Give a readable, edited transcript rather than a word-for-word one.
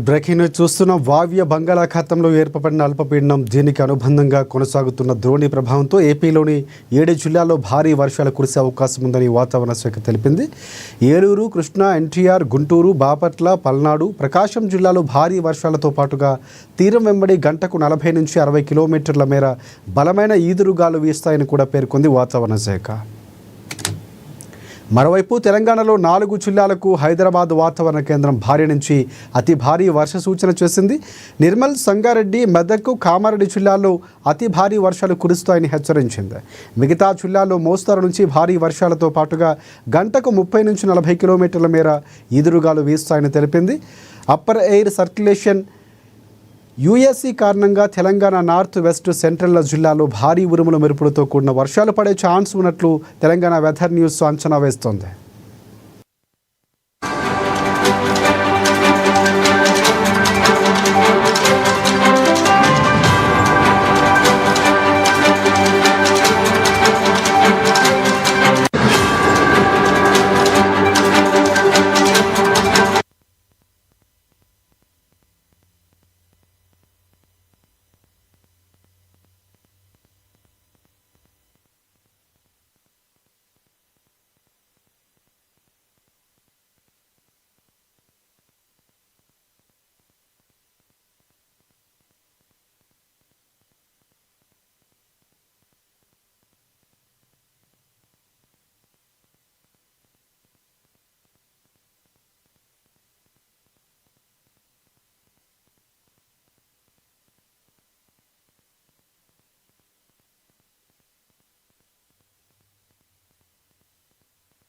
Breaking news చూస్తున్న వావ్య బంగాళాఖాతంలో ఏర్పడిన అల్పపీడనం దీనికి అనుబంధంగా కొనసాగుతున్న ద్రోణి ప్రభావంతో ఏపీలోని 7 జిల్లాల్లో భారీ వర్షాలు కురిసే అవకాశం ఉందని వాతావరణ శాఖ తెలిపింది. ఏలూరు, కృష్ణా, ఎన్టీఆర్, గుంటూరు, బాపట్ల, పల్నాడు, ప్రకాశం జిల్లాలో భారీ వర్షాలతో పాటుగా తీరం వెంబడి గంటకు 40 నుంచి 60 కిలోమీటర్ల మేర బలమైన ఈదురుగాలు వీస్తాయని కూడా పేర్కొంది వాతావరణ శాఖ. మరోవైపు తెలంగాణలో 4 జిల్లాలకు హైదరాబాద్ వాతావరణ కేంద్రం భారీ నుంచి అతి భారీ వర్ష సూచన చేసింది. నిర్మల్, సంగారెడ్డి, మెదక్, కామారెడ్డి జిల్లాల్లో అతి భారీ వర్షాలు కురుస్తాయని హెచ్చరించింది. మిగతా జిల్లాల్లో మోస్తరు నుంచి భారీ వర్షాలతో పాటుగా గంటకు 30 నుంచి 40 కిలోమీటర్ల మేర ఈదురుగాలు వీస్తాయని తెలిపింది. అప్పర్ ఎయిర్ సర్క్యులేషన్ యూఎస్సీ కారణంగా తెలంగాణ నార్త్ వెస్ట్ సెంట్రల్ జిల్లాలో భారీ ఉరుముల మెరుపులతో కూడిన వర్షాలు పడే ఛాన్స్ ఉన్నట్లు తెలంగాణ వెదర్ న్యూస్ అంచనా వేస్తోంది.